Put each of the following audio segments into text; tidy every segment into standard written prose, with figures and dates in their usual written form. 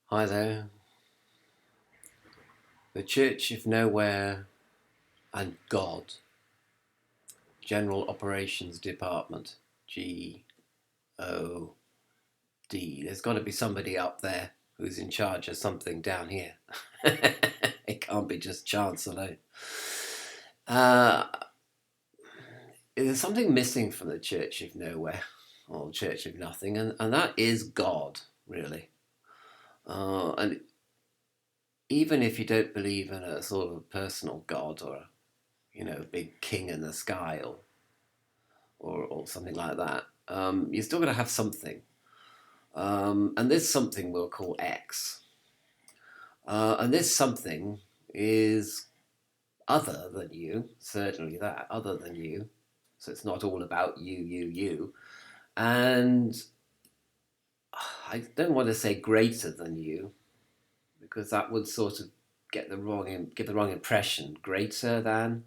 Hi there. The Church of Nowhere and God, General Operations Department, GOD. There's got to be somebody up there who's in charge of something down here. It can't be just chance alone. Uh, there's something missing from the Church of Nowhere, or Church of Nothing, and that is God, really. And even if you don't believe in a sort of personal God or a big king in the sky or something like that, you're still going to have something. And this something we'll call X. And this something is other than you, certainly that, other than you. So it's not all about you. And I don't want to say greater than you, because that would sort of give the wrong impression. Greater than,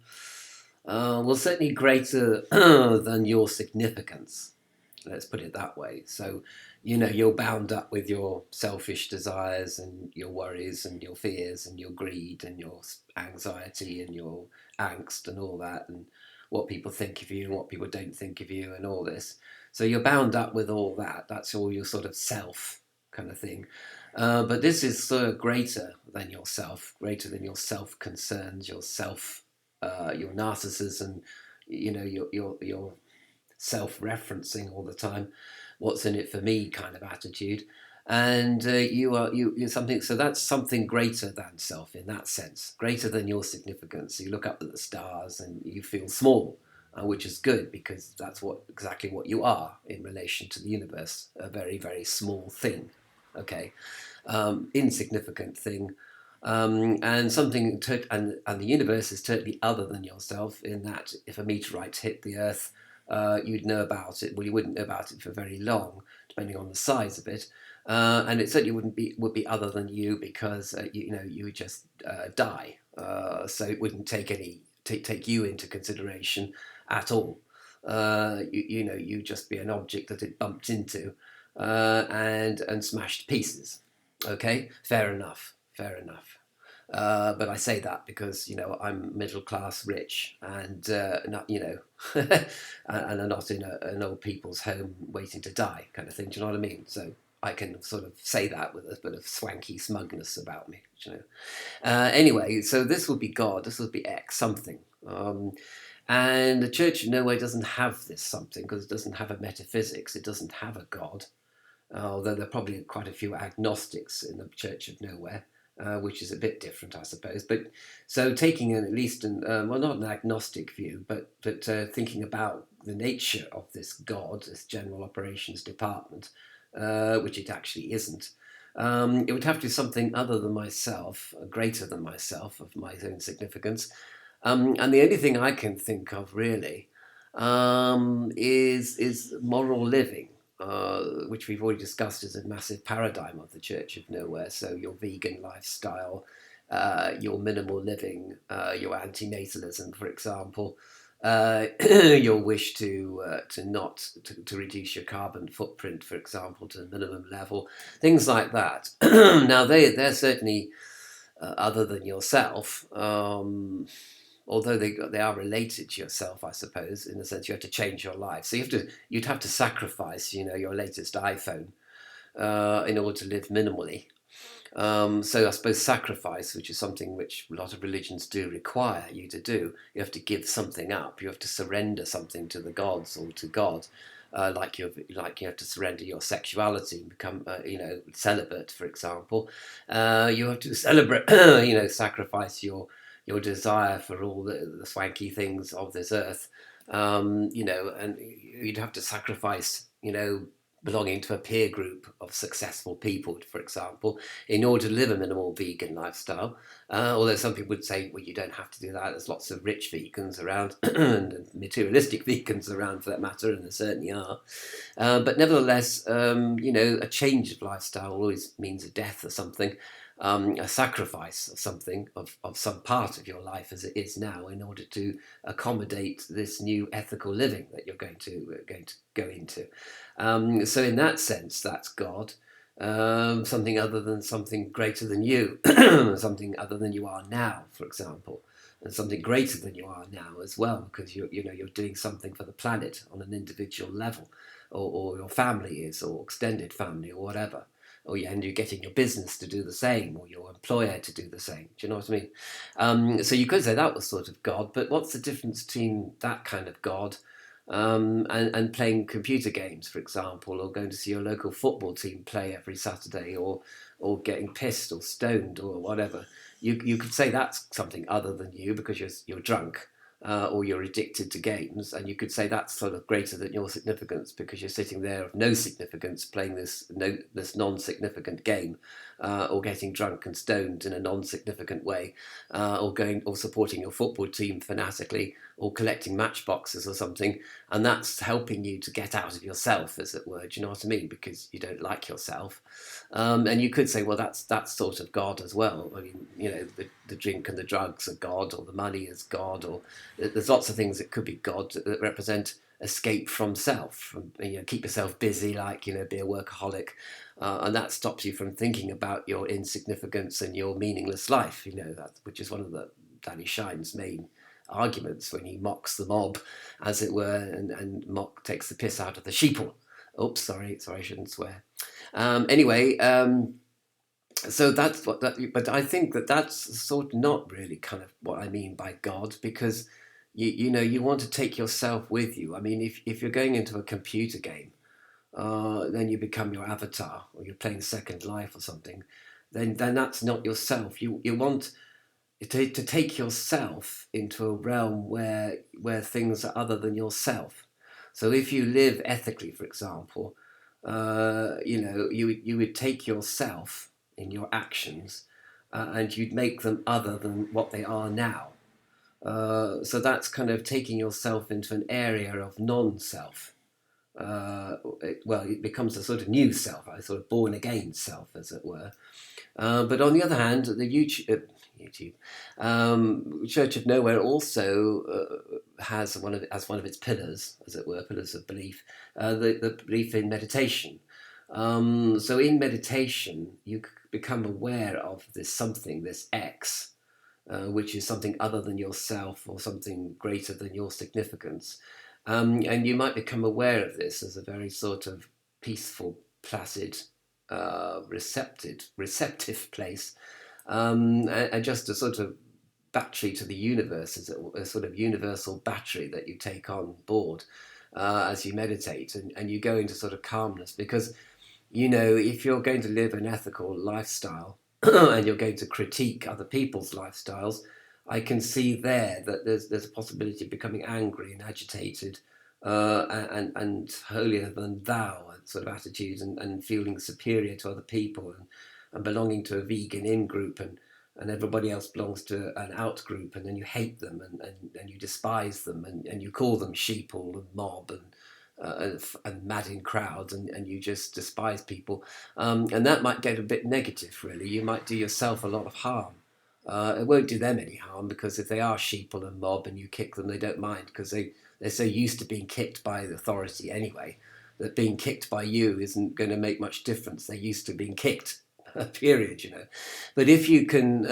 well, certainly greater than your significance. Let's put it that way. So, you're bound up with your selfish desires and your worries and your fears and your greed and your anxiety and your angst and all that, and what people think of you and what people don't think of you and all this. So you're bound up with all that. That's all your sort of self kind of thing. But this is sort of greater than yourself, greater than your self concerns, your narcissism, your self-referencing all the time, what's in it for me kind of attitude, and you're something. So that's something greater than self in that sense, greater than your significance. So you look up at the stars and you feel small, which is good because that's exactly what you are in relation to the universe, a very very small thing, okay, insignificant thing. And the universe is totally other than yourself in that if a meteorite hit the Earth, you'd know about it. Well, you wouldn't know about it for very long, depending on the size of it, and it certainly would be other than you because you would just die. So it wouldn't take you into consideration at all. You'd just be an object that it bumped into and smashed to pieces. Okay, fair enough. Fair enough. But I say that because I'm middle class, rich, and not and I'm not in an old people's home waiting to die kind of thing. Do you know what I mean? So I can sort of say that with a bit of swanky smugness about me. Anyway, so this would be God. This would be X something. And the Church of Nowhere doesn't have this something because it doesn't have a metaphysics. It doesn't have a God, although there are probably quite a few agnostics in the Church of Nowhere, which is a bit different, I suppose. But so taking at least well, not an agnostic view, but thinking about the nature of this God, this General Operations Department, which it actually isn't. It would have to be something other than myself, greater than myself, of my own significance. And the only thing I can think of really is moral living, which we've already discussed as a massive paradigm of the Church of Nowhere. So your vegan lifestyle, your minimal living, your antinatalism, for example, your wish to reduce your carbon footprint, for example, to a minimum level, things like that. Now they're certainly other than yourself. Although they are related to yourself, I suppose, in the sense you have to change your life. So you'd have to sacrifice, your latest iPhone in order to live minimally. So I suppose sacrifice, which is something which a lot of religions do require you to do, you have to give something up. You have to surrender something to the gods or to God. Like you have to surrender your sexuality and become, celibate, for example. You have to celebrate, sacrifice your desire for all the swanky things of this earth, and you'd have to sacrifice, belonging to a peer group of successful people, for example, in order to live a minimal vegan lifestyle. Although some people would say, well, you don't have to do that. There's lots of rich vegans around and materialistic vegans around for that matter, and there certainly are. But nevertheless, a change of lifestyle always means a death or something, a sacrifice of something, of some part of your life as it is now, in order to accommodate this new ethical living that you're going to go into. So in that sense, that's God. something other than something greater than you, something other than you are now, for example, and something greater than you are now as well, because you're doing something for the planet on an individual level, or your family is, or extended family, or whatever. And you're getting your business to do the same, or your employer to do the same. Do you know what I mean? So you could say that was sort of God, but what's the difference between that kind of God and playing computer games, for example, or going to see your local football team play every Saturday, or getting pissed or stoned or whatever? You could say that's something other than you because you're drunk. Or you're addicted to games, and you could say that's sort of greater than your significance because you're sitting there of no significance playing this non-significant game, or getting drunk and stoned in a non-significant way, or supporting your football team fanatically, or collecting matchboxes or something, and that's helping you to get out of yourself, as it were. Do you know what I mean? Because you don't like yourself, and you could say, well, that's sort of God as well. I mean, the drink and the drugs are God, or the money is God, or there's lots of things that could be God that represent escape from self, from, keep yourself busy, like, be a workaholic, and that stops you from thinking about your insignificance and your meaningless life. Which is one of the Danny Shine's main arguments when he mocks the mob, as it were, and takes the piss out of the sheeple. Oops, sorry, I shouldn't swear. Anyway, so that's what that. But I think that's sort of not really kind of what I mean by God, because you want to take yourself with you. I mean, if you're going into a computer game, then you become your avatar, or you're playing Second Life or something. Then that's not yourself. You want to take yourself into a realm where things are other than yourself. So if you live ethically, for example, you would take yourself in your actions, and you'd make them other than what they are now. So that's kind of taking yourself into an area of non-self. It becomes a sort of new self, a sort of born again self, as it were. But on the other hand, the YouTube Church of Nowhere also has one of its pillars, as it were, pillars of belief, the belief in meditation. So in meditation, you become aware of this something, this X, which is something other than yourself, or something greater than your significance. And you might become aware of this as a very sort of peaceful, placid, receptive place, and just a sort of battery to the universe, is a sort of universal battery that you take on board as you meditate, and you go into sort of calmness, because if you're going to live an ethical lifestyle and you're going to critique other people's lifestyles, I can see there that there's a possibility of becoming angry and agitated, and holier than thou sort of attitudes, and feeling superior to other people, and belonging to a vegan in group, and everybody else belongs to an out group, and then you hate them, and you despise them, and you call them sheeple and mob, and mad in crowds, and you just despise people, and that might get a bit negative. Really, you might do yourself a lot of harm. It won't do them any harm, because if they are sheeple and mob and you kick them, they don't mind, because they're so used to being kicked by the authority anyway, that being kicked by you isn't going to make much difference. They're used to being kicked, period. But if you can,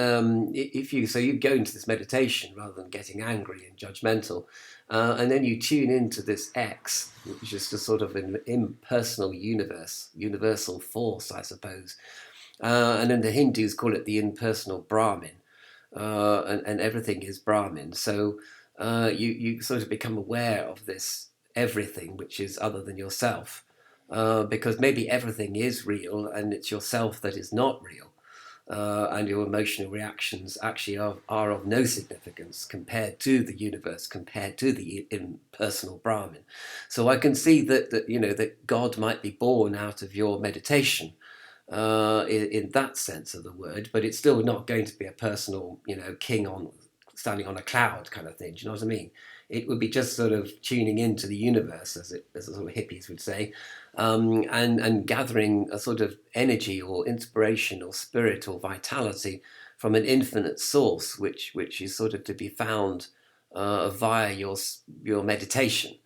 so you go into this meditation rather than getting angry and judgmental, and then you tune into this X, which is just sort of an impersonal universe, universal force, I suppose. And then the Hindus call it the impersonal Brahmin, and everything is Brahmin. So you sort of become aware of this everything which is other than yourself, because maybe everything is real and it's yourself that is not real. And your emotional reactions actually are of no significance compared to the universe, compared to the impersonal Brahmin. So I can see that God might be born out of your meditation, in that sense of the word, but it's still not going to be a personal, king standing on a cloud kind of thing. Do you know what I mean? It would be just sort of tuning into the universe, as the sort of hippies would say, and gathering a sort of energy or inspiration or spirit or vitality from an infinite source, which is sort of to be found via your meditation.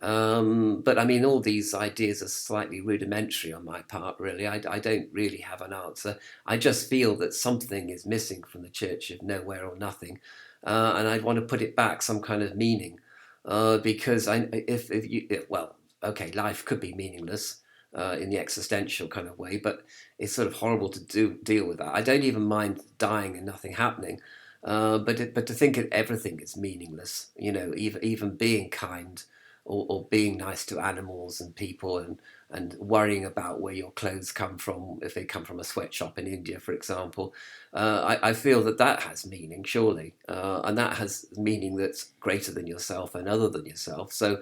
But I mean, all these ideas are slightly rudimentary on my part, really. I don't really have an answer. I just feel that something is missing from the Church of Nowhere or Nothing, and I'd want to put it back some kind of meaning, because if you well, okay, life could be meaningless in the existential kind of way, but it's sort of horrible to deal with that. I don't even mind dying and nothing happening, but to think that everything is meaningless, even being kind or being nice to animals and people, and worrying about where your clothes come from, if they come from a sweatshop in India, for example. I feel that that has meaning, surely, and that has meaning that's greater than yourself and other than yourself. So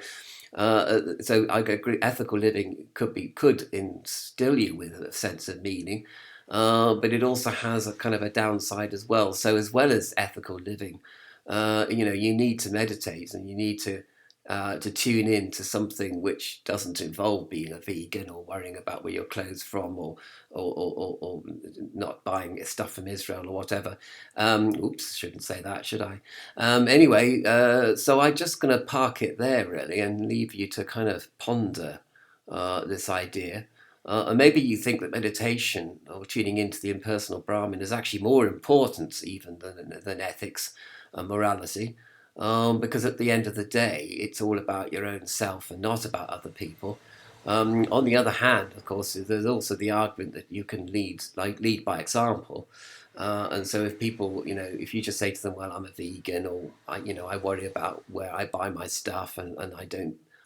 I agree. Ethical living could instill you with a sense of meaning, but it also has a kind of a downside as well. So as well as ethical living, you need to meditate, and you need to tune in to something which doesn't involve being a vegan or worrying about where your clothes from, or not buying stuff from Israel or whatever. Oops, shouldn't say that, should I? Anyway, so I'm just going to park it there really and leave you to kind of ponder this idea. And maybe you think that meditation or tuning into the impersonal Brahman is actually more important even than ethics and morality, because at the end of the day, it's all about your own self and not about other people. On the other hand, of course, there's also the argument that you can lead by example. And so if people, if you just say to them, well, I'm a vegan, or I worry about where I buy my stuff, and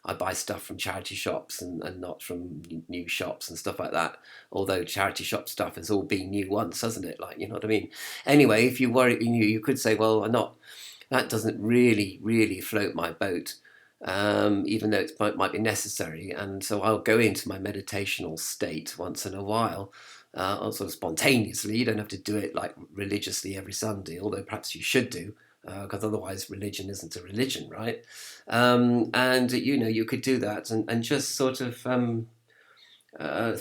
I buy stuff from charity shops, and not from new shops and stuff like that. Although charity shop stuff has all been new once, hasn't it? Like, you know what I mean? Anyway, if you worry, you could say, well, I'm not, that doesn't really float my boat, even though might be necessary. And so I'll go into my meditational state once in a while, sort of spontaneously. You don't have to do it like religiously every Sunday, although perhaps you should do, because otherwise religion isn't a religion, right? And you could do that, and just sort of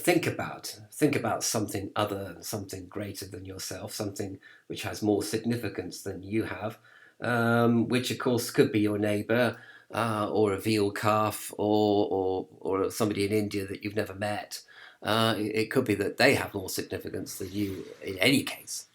think about something other, something greater than yourself, something which has more significance than you have, which of course could be your neighbour, or a veal calf, or somebody in India that you've never met. It could be that they have more significance than you in any case.